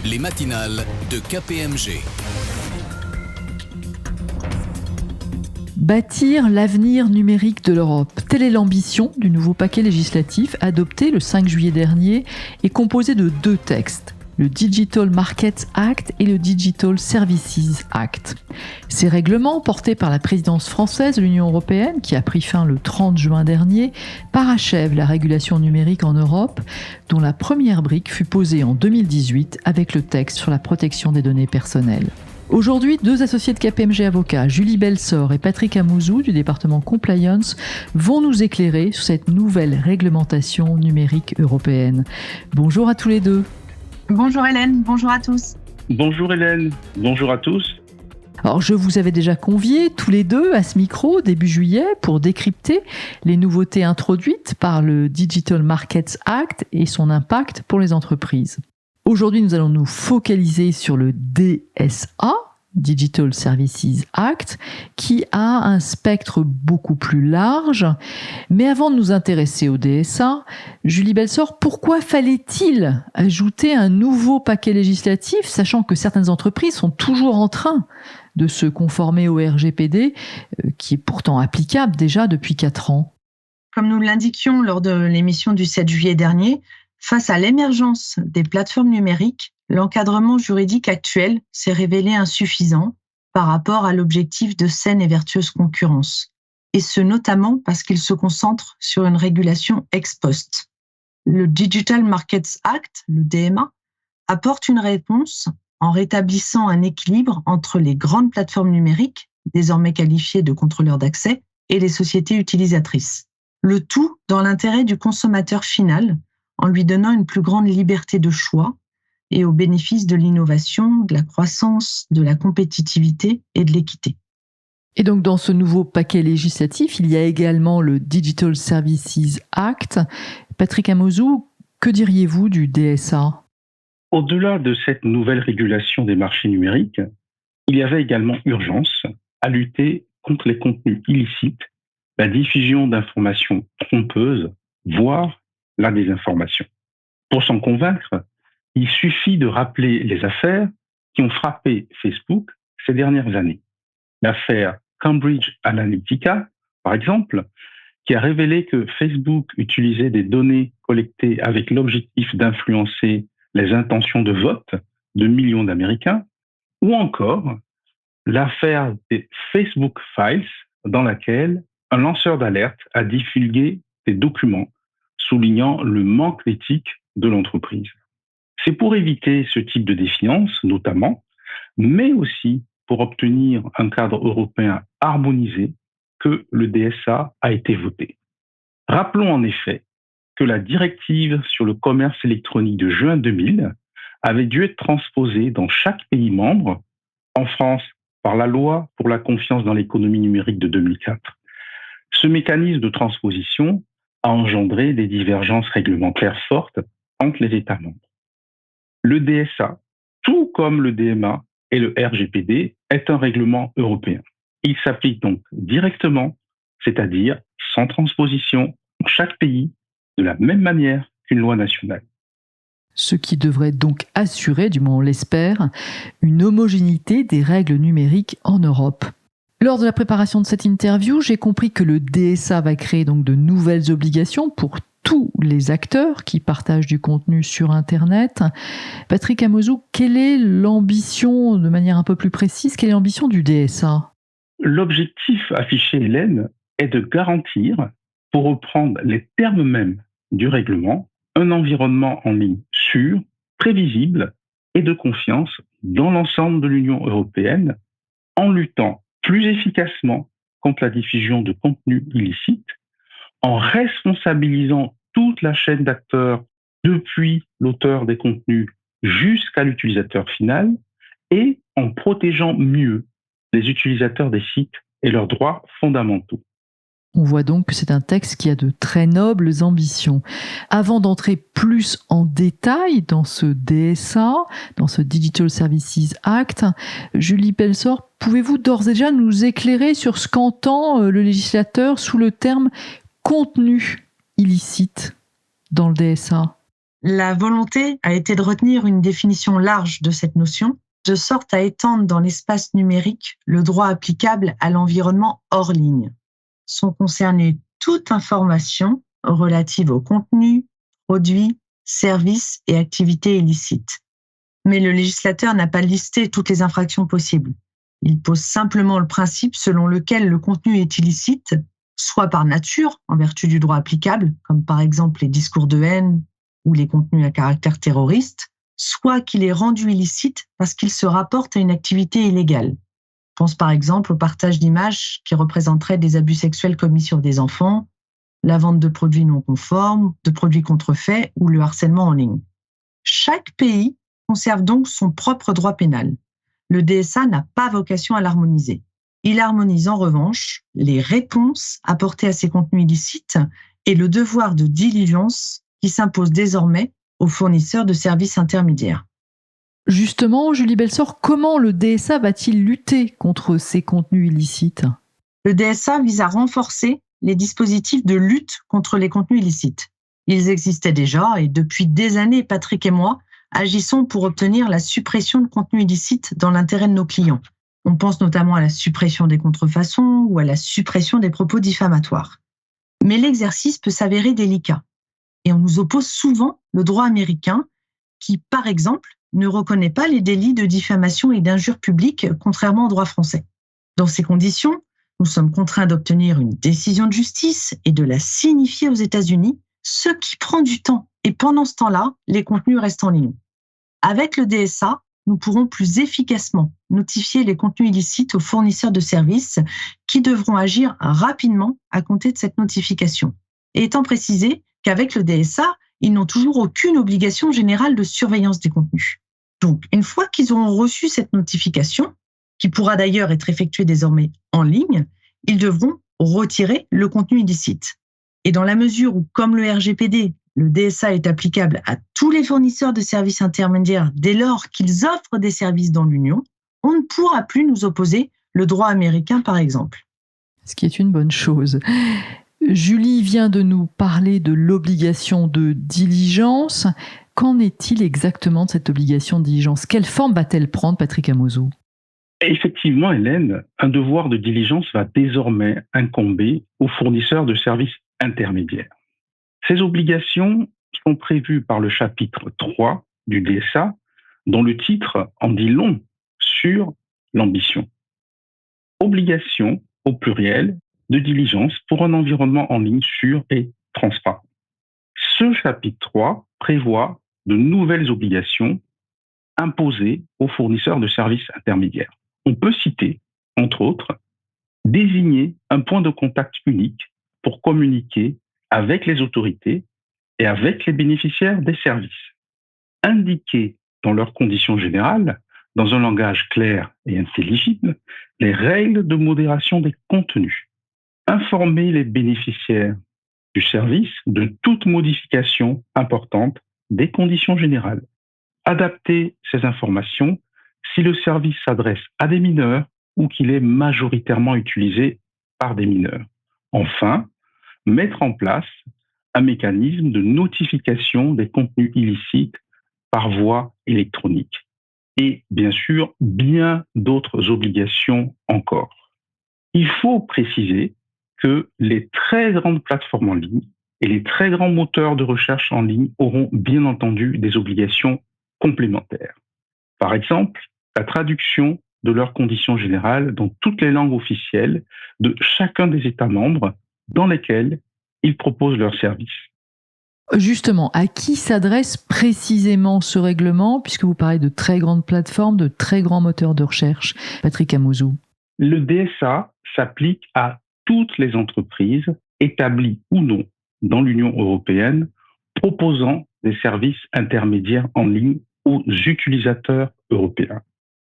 les matinales de KPMG. Bâtir l'avenir numérique de l'Europe. Telle est l'ambition du nouveau paquet législatif adopté le 5 juillet dernier et composé de 2 textes, le Digital Markets Act et le Digital Services Act. Ces règlements, portés par la présidence française de l'Union européenne, qui a pris fin le 30 juin dernier, parachèvent la régulation numérique en Europe, dont la première brique fut posée en 2018 avec le texte sur la protection des données personnelles. Aujourd'hui, 2 associés de KPMG avocats, Julie Belsor et Patrick Amouzou du département Compliance, vont nous éclairer sur cette nouvelle réglementation numérique européenne. Bonjour à tous les deux. Bonjour Hélène, bonjour à tous. Bonjour Hélène, bonjour à tous. Alors, je vous avais déjà conviés tous les deux à ce micro début juillet pour décrypter les nouveautés introduites par le Digital Markets Act et son impact pour les entreprises. Aujourd'hui, nous allons nous focaliser sur le DSA, Digital Services Act, qui a un spectre beaucoup plus large. Mais avant de nous intéresser au DSA, Julie Belsor, pourquoi fallait-il ajouter un nouveau paquet législatif, sachant que certaines entreprises sont toujours en train de se conformer au RGPD, qui est pourtant applicable déjà depuis 4 ans? Comme nous l'indiquions lors de l'émission du 7 juillet dernier, face à l'émergence des plateformes numériques, l'encadrement juridique actuel s'est révélé insuffisant par rapport à l'objectif de saine et vertueuse concurrence, et ce notamment parce qu'il se concentre sur une régulation ex post. Le Digital Markets Act, le DMA, apporte une réponse en rétablissant un équilibre entre les grandes plateformes numériques, désormais qualifiées de contrôleurs d'accès, et les sociétés utilisatrices. Le tout dans l'intérêt du consommateur final, en lui donnant une plus grande liberté de choix et au bénéfice de l'innovation, de la croissance, de la compétitivité et de l'équité. Et donc dans ce nouveau paquet législatif, il y a également le Digital Services Act. Patrick Amouzou, que diriez-vous du DSA ? Au-delà de cette nouvelle régulation des marchés numériques, il y avait également urgence à lutter contre les contenus illicites, la diffusion d'informations trompeuses, voire la désinformation. Pour s'en convaincre, il suffit de rappeler les affaires qui ont frappé Facebook ces dernières années. L'affaire Cambridge Analytica, par exemple, qui a révélé que Facebook utilisait des données collectées avec l'objectif d'influencer les intentions de vote de millions d'Américains, ou encore l'affaire des Facebook Files, dans laquelle un lanceur d'alerte a divulgué des documents soulignant le manque d'éthique de l'entreprise. C'est pour éviter ce type de défiance, notamment, mais aussi pour obtenir un cadre européen harmonisé, que le DSA a été voté. Rappelons en effet que la directive sur le commerce électronique de juin 2000 avait dû être transposée dans chaque pays membre, en France par la loi pour la confiance dans l'économie numérique de 2004. Ce mécanisme de transposition a engendré des divergences réglementaires fortes entre les États membres. Le DSA, tout comme le DMA et le RGPD, est un règlement européen. Il s'applique donc directement, c'est-à-dire sans transposition, dans chaque pays, de la même manière qu'une loi nationale. Ce qui devrait donc assurer, du moins on l'espère, une homogénéité des règles numériques en Europe. Lors de la préparation de cette interview, j'ai compris que le DSA va créer donc de nouvelles obligations pour tous les acteurs qui partagent du contenu sur Internet. Patrick Amouzou, quelle est l'ambition, de manière un peu plus précise, quelle est l'ambition du DSA ? L'objectif affiché, Hélène, est de garantir, pour reprendre les termes mêmes du règlement, un environnement en ligne sûr, prévisible et de confiance dans l'ensemble de l'Union européenne, en luttant plus efficacement contre la diffusion de contenus illicites, en responsabilisant toute la chaîne d'acteurs depuis l'auteur des contenus jusqu'à l'utilisateur final et en protégeant mieux les utilisateurs des sites et leurs droits fondamentaux. On voit donc que c'est un texte qui a de très nobles ambitions. Avant d'entrer plus en détail dans ce DSA, dans ce Digital Services Act, Julie Belsor, pouvez-vous d'ores et déjà nous éclairer sur ce qu'entend le législateur sous le terme contenu illicite dans le DSA ? La volonté a été de retenir une définition large de cette notion, de sorte à étendre dans l'espace numérique le droit applicable à l'environnement hors ligne. Sont concernées toute information relative aux contenus, produits, services et activités illicites. Mais le législateur n'a pas listé toutes les infractions possibles. Il pose simplement le principe selon lequel le contenu est illicite, soit par nature, en vertu du droit applicable, comme par exemple les discours de haine ou les contenus à caractère terroriste, soit qu'il est rendu illicite parce qu'il se rapporte à une activité illégale. Je pense par exemple au partage d'images qui représenteraient des abus sexuels commis sur des enfants, la vente de produits non conformes, de produits contrefaits ou le harcèlement en ligne. Chaque pays conserve donc son propre droit pénal. Le DSA n'a pas vocation à l'harmoniser. Il harmonise en revanche les réponses apportées à ces contenus illicites et le devoir de diligence qui s'impose désormais aux fournisseurs de services intermédiaires. Justement, Julie Belsor, comment le DSA va-t-il lutter contre ces contenus illicites ? Le DSA vise à renforcer les dispositifs de lutte contre les contenus illicites. Ils existaient déjà et depuis des années, Patrick et moi agissons pour obtenir la suppression de contenus illicites dans l'intérêt de nos clients. On pense notamment à la suppression des contrefaçons ou à la suppression des propos diffamatoires. Mais l'exercice peut s'avérer délicat et on nous oppose souvent le droit américain qui, par exemple, ne reconnaît pas les délits de diffamation et d'injure publique, contrairement au droit français. Dans ces conditions, nous sommes contraints d'obtenir une décision de justice et de la signifier aux États-Unis, ce qui prend du temps. Et pendant ce temps-là, les contenus restent en ligne. Avec le DSA, nous pourrons plus efficacement notifier les contenus illicites aux fournisseurs de services qui devront agir rapidement à compter de cette notification. Et étant précisé qu'avec le DSA, ils n'ont toujours aucune obligation générale de surveillance des contenus. Donc, une fois qu'ils auront reçu cette notification, qui pourra d'ailleurs être effectuée désormais en ligne, ils devront retirer le contenu illicite. Et dans la mesure où, comme le RGPD, le DSA est applicable à tous les fournisseurs de services intermédiaires dès lors qu'ils offrent des services dans l'Union, on ne pourra plus nous opposer le droit américain, par exemple. Ce qui est une bonne chose. Julie vient de nous parler de l'obligation de diligence. Qu'en est-il exactement de cette obligation de diligence ? Quelle forme va-t-elle prendre, Patrick Amouzou ? Effectivement, Hélène, un devoir de diligence va désormais incomber aux fournisseurs de services intermédiaires. Ces obligations sont prévues par le chapitre 3 du DSA, dont le titre en dit long sur l'ambition. Obligation, au pluriel, de diligence pour un environnement en ligne sûr et transparent. Ce chapitre 3 prévoit de nouvelles obligations imposées aux fournisseurs de services intermédiaires. On peut citer, entre autres, désigner un point de contact unique pour communiquer avec les autorités et avec les bénéficiaires des services. Indiquer dans leurs conditions générales, dans un langage clair et intelligible, les règles de modération des contenus. Informer les bénéficiaires du service de toute modification importante des conditions générales. Adapter ces informations si le service s'adresse à des mineurs ou qu'il est majoritairement utilisé par des mineurs. Enfin, mettre en place un mécanisme de notification des contenus illicites par voie électronique. Et bien sûr, bien d'autres obligations encore. Il faut préciser que les très grandes plateformes en ligne et les très grands moteurs de recherche en ligne auront bien entendu des obligations complémentaires. Par exemple, la traduction de leurs conditions générales dans toutes les langues officielles de chacun des États membres dans lesquels ils proposent leurs services. Justement, à qui s'adresse précisément ce règlement, puisque vous parlez de très grandes plateformes, de très grands moteurs de recherche, Patrick Amouzou ? Le DSA s'applique à toutes les entreprises, établies ou non dans l'Union européenne, proposant des services intermédiaires en ligne aux utilisateurs européens.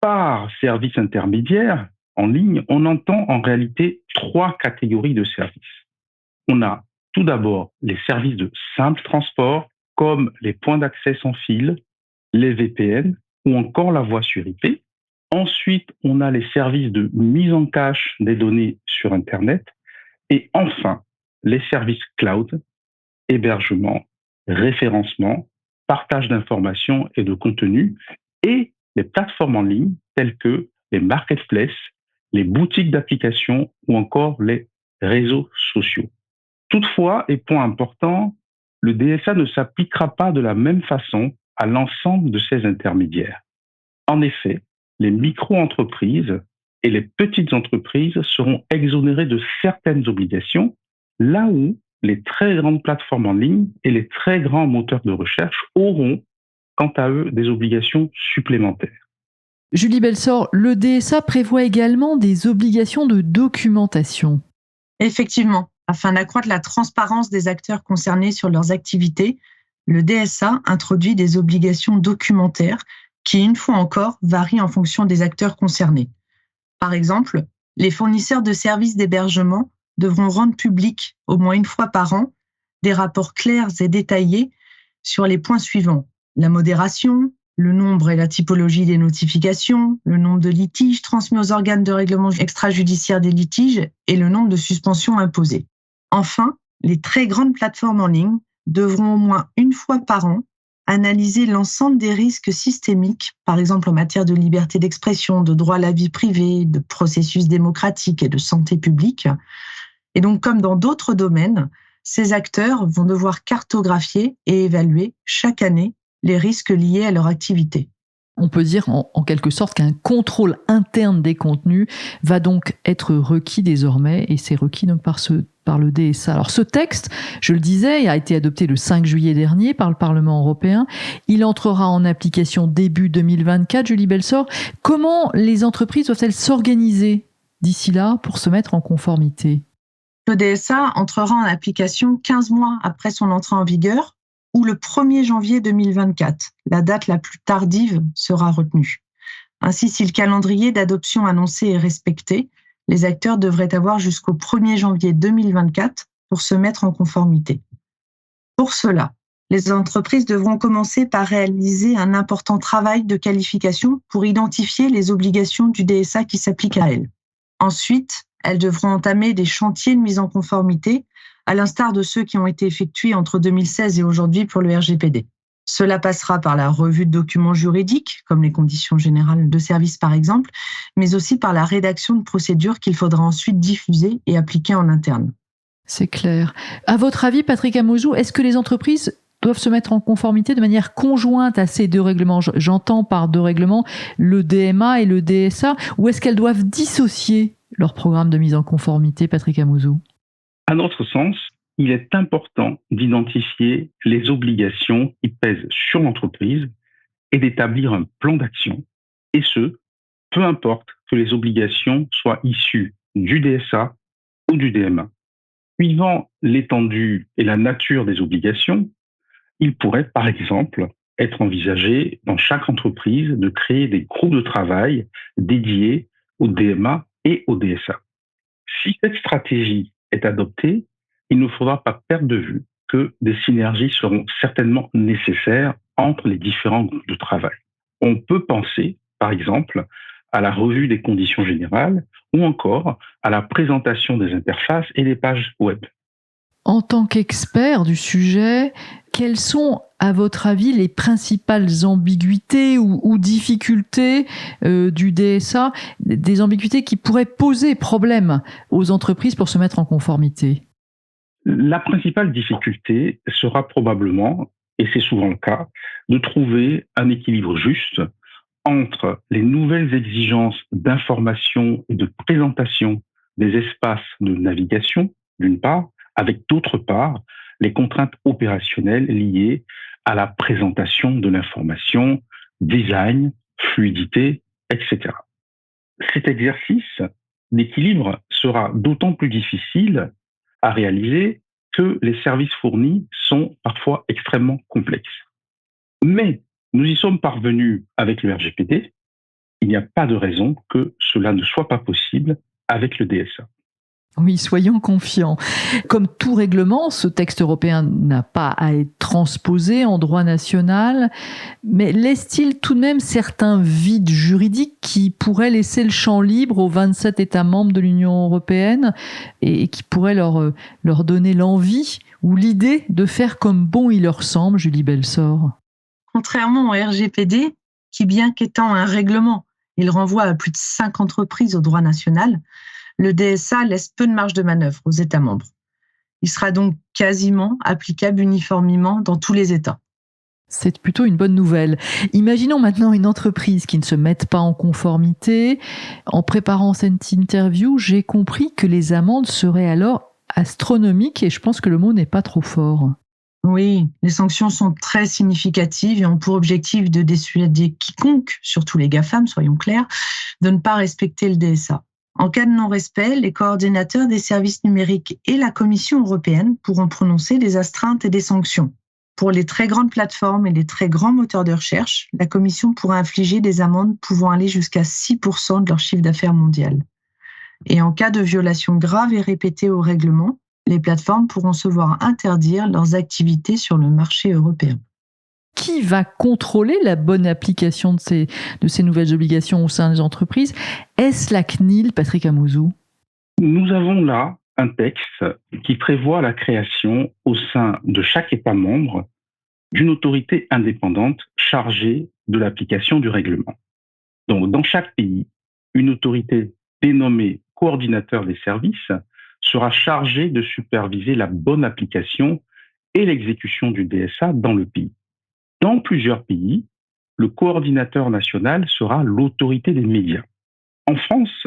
Par services intermédiaires en ligne, on entend en réalité 3 catégories de services. On a tout d'abord les services de simple transport, comme les points d'accès sans fil, les VPN ou encore la voix sur IP. Ensuite, on a les services de mise en cache des données sur Internet. Et enfin, les services cloud, hébergement, référencement partage d'informations et de contenus, et les plateformes en ligne telles que les marketplaces, les boutiques d'applications ou encore les réseaux sociaux. Toutefois, et point important, le DSA ne s'appliquera pas de la même façon à l'ensemble de ces intermédiaires. En effet, les micro-entreprises et les petites entreprises seront exonérées de certaines obligations, là où les très grandes plateformes en ligne et les très grands moteurs de recherche auront, quant à eux, des obligations supplémentaires. Julie Belsor, le DSA prévoit également des obligations de documentation. Effectivement, afin d'accroître la transparence des acteurs concernés sur leurs activités, le DSA introduit des obligations documentaires qui, une fois encore, varient en fonction des acteurs concernés. Par exemple, les fournisseurs de services d'hébergement devront rendre public, au moins une fois par an, des rapports clairs et détaillés sur les points suivants: la modération, le nombre et la typologie des notifications, le nombre de litiges transmis aux organes de règlement extrajudiciaire des litiges et le nombre de suspensions imposées. Enfin, les très grandes plateformes en ligne devront au moins une fois par an analyser l'ensemble des risques systémiques, par exemple en matière de liberté d'expression, de droit à la vie privée, de processus démocratique et de santé publique. Et donc, comme dans d'autres domaines, ces acteurs vont devoir cartographier et évaluer chaque année les risques liés à leur activité. On peut dire en quelque sorte qu'un contrôle interne des contenus va donc être requis désormais, et c'est requis donc par le DSA. Alors ce texte, je le disais, a été adopté le 5 juillet dernier par le Parlement européen. Il entrera en application début 2024. Julie Belsor, comment les entreprises doivent-elles s'organiser d'ici là pour se mettre en conformité? Le DSA entrera en application 15 mois après son entrée en vigueur, ou le 1er janvier 2024. La date la plus tardive sera retenue. Ainsi, si le calendrier d'adoption annoncé est respecté, les acteurs devraient avoir jusqu'au 1er janvier 2024 pour se mettre en conformité. Pour cela, les entreprises devront commencer par réaliser un important travail de qualification pour identifier les obligations du DSA qui s'appliquent à elles. Ensuite, elles devront entamer des chantiers de mise en conformité, à l'instar de ceux qui ont été effectués entre 2016 et aujourd'hui pour le RGPD. Cela passera par la revue de documents juridiques, comme les conditions générales de service par exemple, mais aussi par la rédaction de procédures qu'il faudra ensuite diffuser et appliquer en interne. C'est clair. À votre avis, Patrick Amouzou, est-ce que les entreprises doivent se mettre en conformité de manière conjointe à ces deux règlements? J'entends par deux règlements le DMA et le DSA, ou est-ce qu'elles doivent dissocier leur programme de mise en conformité, Patrick Amouzou? À notre sens, il est important d'identifier les obligations qui pèsent sur l'entreprise et d'établir un plan d'action, et ce, peu importe que les obligations soient issues du DSA ou du DMA. Suivant l'étendue et la nature des obligations, il pourrait, par exemple, être envisagé dans chaque entreprise de créer des groupes de travail dédiés au DMA et au DSA. Si cette stratégie est adoptée, il ne faudra pas perdre de vue que des synergies seront certainement nécessaires entre les différents groupes de travail. On peut penser, par exemple, à la revue des conditions générales ou encore à la présentation des interfaces et des pages web. En tant qu'expert du sujet, quelles sont, à votre avis, les principales ambiguïtés ou difficultés du DSA, des ambiguïtés qui pourraient poser problème aux entreprises pour se mettre en conformité? La principale difficulté sera probablement, et c'est souvent le cas, de trouver un équilibre juste entre les nouvelles exigences d'information et de présentation des espaces de navigation, d'une part, avec d'autre part, les contraintes opérationnelles liées à la présentation de l'information, design, fluidité, etc. Cet exercice d'équilibre sera d'autant plus difficile à réaliser que les services fournis sont parfois extrêmement complexes. Mais nous y sommes parvenus avec le RGPD. Il n'y a pas de raison que cela ne soit pas possible avec le DSA. Oui, soyons confiants. Comme tout règlement, ce texte européen n'a pas à être transposé en droit national, mais laisse-t-il tout de même certains vides juridiques qui pourraient laisser le champ libre aux 27 États membres de l'Union européenne et qui pourraient leur donner l'envie ou l'idée de faire comme bon il leur semble, Julie Belsor? Contrairement au RGPD, qui bien qu'étant un règlement, il renvoie à plus de 5 entreprises au droit national, le DSA laisse peu de marge de manœuvre aux États membres. Il sera donc quasiment applicable uniformément dans tous les États. C'est plutôt une bonne nouvelle. Imaginons maintenant une entreprise qui ne se mette pas en conformité. En préparant cette interview, j'ai compris que les amendes seraient alors astronomiques et je pense que le mot n'est pas trop fort. Oui, les sanctions sont très significatives et ont pour objectif de dissuader quiconque, surtout les GAFAM, soyons clairs, de ne pas respecter le DSA. En cas de non-respect, les coordinateurs des services numériques et la Commission européenne pourront prononcer des astreintes et des sanctions. Pour les très grandes plateformes et les très grands moteurs de recherche, la Commission pourra infliger des amendes pouvant aller jusqu'à 6% de leur chiffre d'affaires mondial. Et en cas de violation grave et répétée au règlement, les plateformes pourront se voir interdire leurs activités sur le marché européen. Qui va contrôler la bonne application de ces nouvelles obligations au sein des entreprises ? Est-ce la CNIL, Patrick Amouzou ? Nous avons là un texte qui prévoit la création au sein de chaque État membre d'une autorité indépendante chargée de l'application du règlement. Donc, dans chaque pays, une autorité dénommée coordinateur des services sera chargée de superviser la bonne application et l'exécution du DSA dans le pays. Dans plusieurs pays, le coordinateur national sera l'autorité des médias. En France,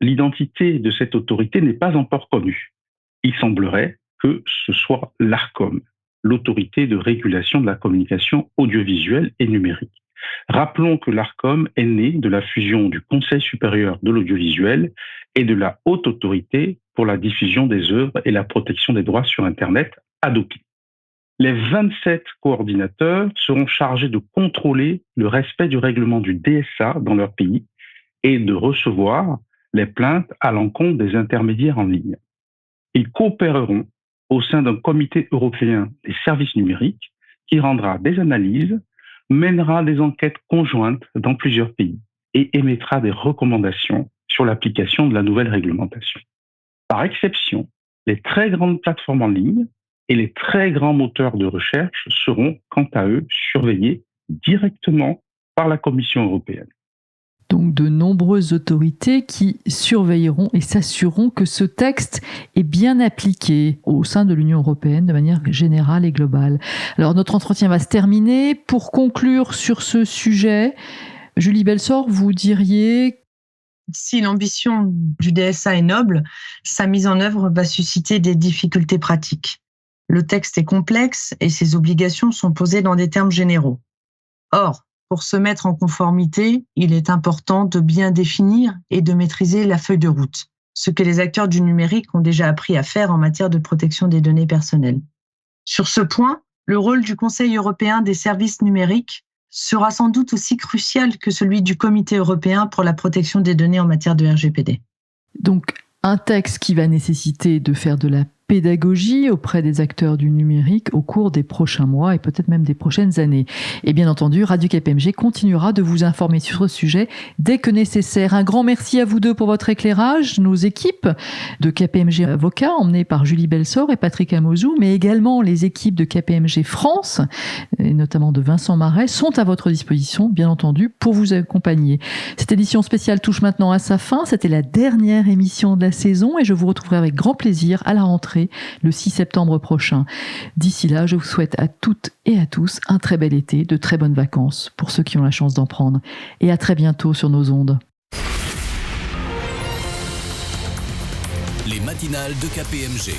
l'identité de cette autorité n'est pas encore connue. Il semblerait que ce soit l'ARCOM, l'autorité de régulation de la communication audiovisuelle et numérique. Rappelons que l'ARCOM est né de la fusion du Conseil supérieur de l'audiovisuel et de la Haute Autorité pour la diffusion des œuvres et la protection des droits sur Internet, Hadopi. Les 27 coordinateurs seront chargés de contrôler le respect du règlement du DSA dans leur pays et de recevoir les plaintes à l'encontre des intermédiaires en ligne. Ils coopéreront au sein d'un comité européen des services numériques qui rendra des analyses, mènera des enquêtes conjointes dans plusieurs pays et émettra des recommandations sur l'application de la nouvelle réglementation. Par exception, les très grandes plateformes en ligne et les très grands moteurs de recherche seront, quant à eux, surveillés directement par la Commission européenne. Donc de nombreuses autorités qui surveilleront et s'assureront que ce texte est bien appliqué au sein de l'Union européenne de manière générale et globale. Alors notre entretien va se terminer. Pour conclure sur ce sujet, Julie Belsort, vous diriez... Si l'ambition du DSA est noble, sa mise en œuvre va susciter des difficultés pratiques. Le texte est complexe et ses obligations sont posées dans des termes généraux. Or, pour se mettre en conformité, il est important de bien définir et de maîtriser la feuille de route, ce que les acteurs du numérique ont déjà appris à faire en matière de protection des données personnelles. Sur ce point, le rôle du Conseil européen des services numériques sera sans doute aussi crucial que celui du Comité européen pour la protection des données en matière de RGPD. Donc, un texte qui va nécessiter de faire de la pédagogie auprès des acteurs du numérique au cours des prochains mois et peut-être même des prochaines années. Et bien entendu, Radio KPMG continuera de vous informer sur ce sujet dès que nécessaire. Un grand merci à vous deux pour votre éclairage. Nos équipes de KPMG Avocats, emmenées par Julie Belsort et Patrick Amouzou, mais également les équipes de KPMG France, et notamment de Vincent Marais, sont à votre disposition, bien entendu, pour vous accompagner. Cette édition spéciale touche maintenant à sa fin. C'était la dernière émission de la saison et je vous retrouverai avec grand plaisir à la rentrée le 6 septembre prochain. D'ici là, je vous souhaite à toutes et à tous un très bel été, de très bonnes vacances pour ceux qui ont la chance d'en prendre. Et à très bientôt sur nos ondes. Les matinales de KPMG.